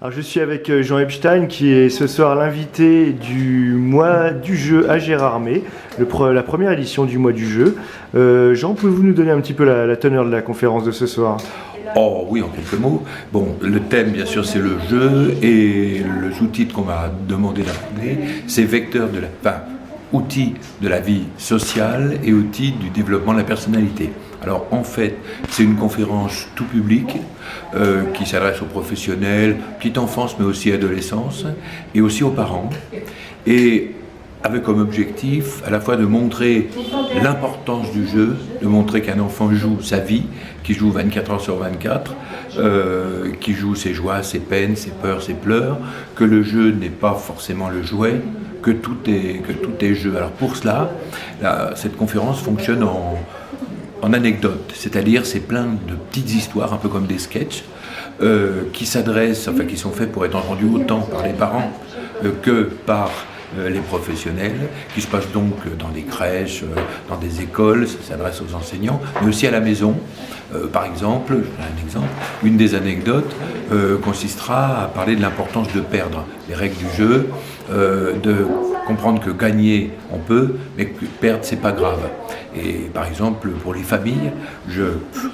Alors, je suis avec Jean Epstein qui est ce soir l'invité du mois du jeu à Gérardmer, la première édition du mois du jeu. Jean, pouvez-vous nous donner un petit peu la teneur de la conférence de ce soir? Oh oui, en quelques mots. Bon, le thème, bien sûr, c'est le jeu, et le sous-titre qu'on m'a demandé d'appeler, c'est vecteur de outils de la vie sociale et outils du développement de la personnalité. Alors en fait, c'est une conférence tout public qui s'adresse aux professionnels, petite enfance mais aussi adolescence, et aussi aux parents, et avec comme objectif à la fois de montrer l'importance du jeu, de montrer qu'un enfant joue sa vie, qui joue 24 heures sur 24, qui joue ses joies, ses peines, ses peurs, ses pleurs, que le jeu n'est pas forcément le jouet, que tout est jeu. Alors pour cela, cette conférence fonctionne en anecdotes, c'est-à-dire c'est plein de petites histoires, un peu comme des sketchs, qui sont faits pour être entendus autant par les parents que par les professionnels, qui se passent donc dans des crèches, dans des écoles, ça s'adresse aux enseignants, mais aussi à la maison. Par exemple, une des anecdotes consistera à parler de l'importance de perdre, les règles du jeu, de comprendre que gagner on peut, mais que perdre c'est pas grave. Et par exemple, pour les familles, je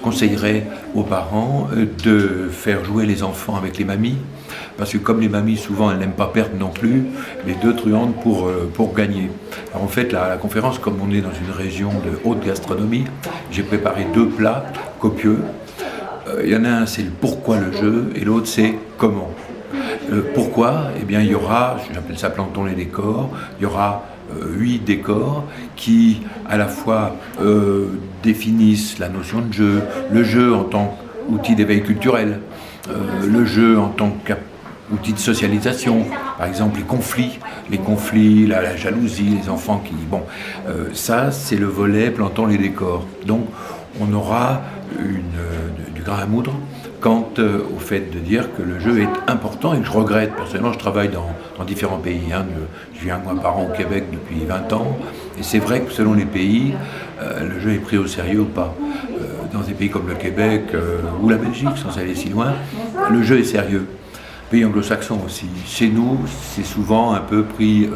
conseillerais aux parents de faire jouer les enfants avec les mamies, parce que comme les mamies souvent elles n'aiment pas perdre non plus, les deux truandes pour gagner. Alors en fait la conférence, comme on est dans une région de haute gastronomie, j'ai préparé deux plats copieux. Il y en a un, c'est le pourquoi le jeu, et l'autre c'est comment. Pourquoi? Eh bien il y aura, j'appelle ça planton les décors, il y aura 8 décors qui à la fois définissent la notion de jeu, le jeu en tant qu'outil d'éveil culturel, le jeu en tant qu'outil de socialisation, par exemple les conflits, la jalousie, les enfants qui... Bon, ça c'est le volet plantant les décors. Donc on aura du grain à moudre quant au fait de dire que le jeu est important, et que je regrette. Personnellement, je travaille dans différents pays. Je viens moi par an au Québec depuis 20 ans, et c'est vrai que selon les pays, le jeu est pris au sérieux ou pas. Dans des pays comme le Québec ou la Belgique, sans aller si loin, le jeu est sérieux. Pays anglo-saxons aussi. Chez nous, c'est souvent un peu pris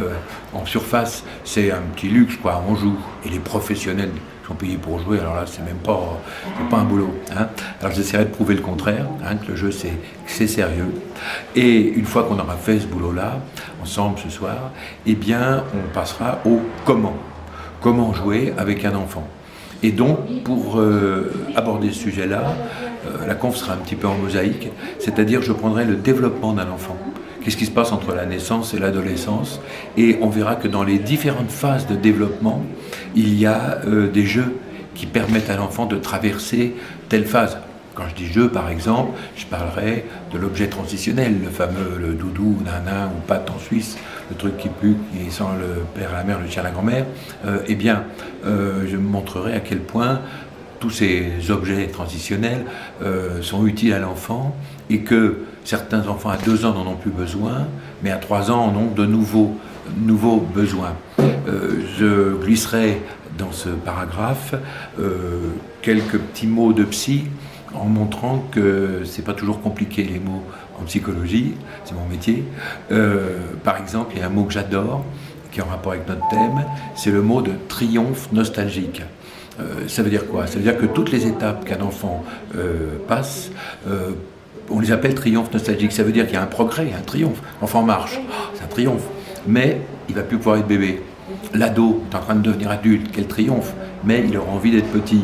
en surface. C'est un petit luxe, quoi. On joue. Et les professionnels sont payés pour jouer. Alors là, c'est pas un boulot. Hein. Alors j'essaierai de prouver le contraire, que le jeu c'est sérieux. Et une fois qu'on aura fait ce boulot-là, ensemble ce soir, eh bien, on passera au comment. Comment jouer avec un enfant. Et donc, pour aborder ce sujet-là, la conf sera un petit peu en mosaïque, c'est-à-dire je prendrai le développement d'un enfant. Qu'est-ce qui se passe entre la naissance et l'adolescence? Et on verra que dans les différentes phases de développement, il y a des jeux qui permettent à l'enfant de traverser telle phase. Quand je dis jeu, par exemple, je parlerai de l'objet transitionnel, le fameux le doudou, nana ou pâte en Suisse, le truc qui pue, qui sent le père à la mère, le chien à la grand-mère. Je montrerai à quel point tous ces objets transitionnels sont utiles à l'enfant, et que certains enfants à 2 ans n'en ont plus besoin, mais à 3 ans en ont de nouveaux besoins. Je glisserai dans ce paragraphe quelques petits mots de psy, en montrant que c'est pas toujours compliqué les mots en psychologie, c'est mon métier. Par exemple, il y a un mot que j'adore, qui est en rapport avec notre thème, c'est le mot de triomphe nostalgique. Ça veut dire quoi? Ça veut dire que toutes les étapes qu'un enfant passe, on les appelle triomphe nostalgique. Ça veut dire qu'il y a un progrès, un triomphe. L'enfant marche, c'est un triomphe, mais il va plus pouvoir être bébé. L'ado est en train de devenir adulte, quel triomphe, mais il aura envie d'être petit.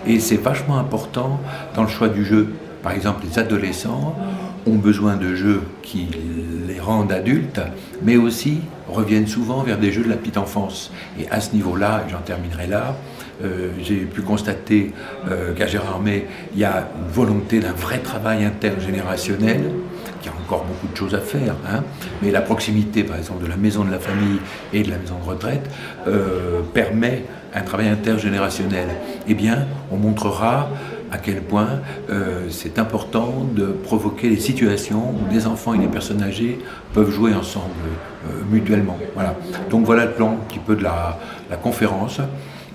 Et c'est vachement important dans le choix du jeu. Par exemple, les adolescents ont besoin de jeux qui les rendent adultes, mais aussi reviennent souvent vers des jeux de la petite enfance. Et à ce niveau-là, et j'en terminerai là, j'ai pu constater qu'à Gérardmer, il y a une volonté d'un vrai travail intergénérationnel, qui a encore beaucoup de choses à faire, mais la proximité, par exemple, de la maison de la famille et de la maison de retraite permet un travail intergénérationnel. Eh bien, on montrera à quel point c'est important de provoquer des situations où des enfants et des personnes âgées peuvent jouer ensemble mutuellement. Voilà. Donc voilà le plan un petit peu de la conférence.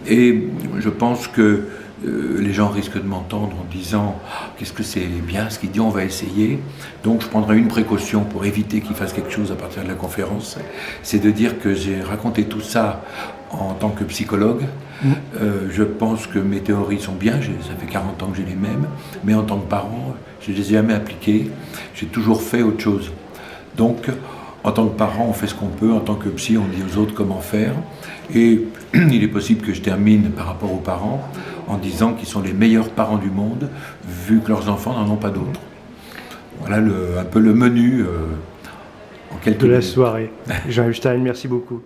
Et je pense que les gens risquent de m'entendre en disant « Qu'est-ce que c'est bien ce qu'il dit, on va essayer ». Donc je prendrai une précaution pour éviter qu'il fasse quelque chose à partir de la conférence. C'est de dire que j'ai raconté tout ça en tant que psychologue. Je pense que mes théories sont bien, ça fait 40 ans que j'ai les mêmes, mais en tant que parent, je ne les ai jamais appliquées. J'ai toujours fait autre chose. Donc, en tant que parent, on fait ce qu'on peut. En tant que psy, on dit aux autres comment faire. Et il est possible que je termine par rapport aux parents en disant qu'ils sont les meilleurs parents du monde, vu que leurs enfants n'en ont pas d'autres. Voilà un peu le menu en quelques de la minutes. soirée. Jean Epstein, merci beaucoup.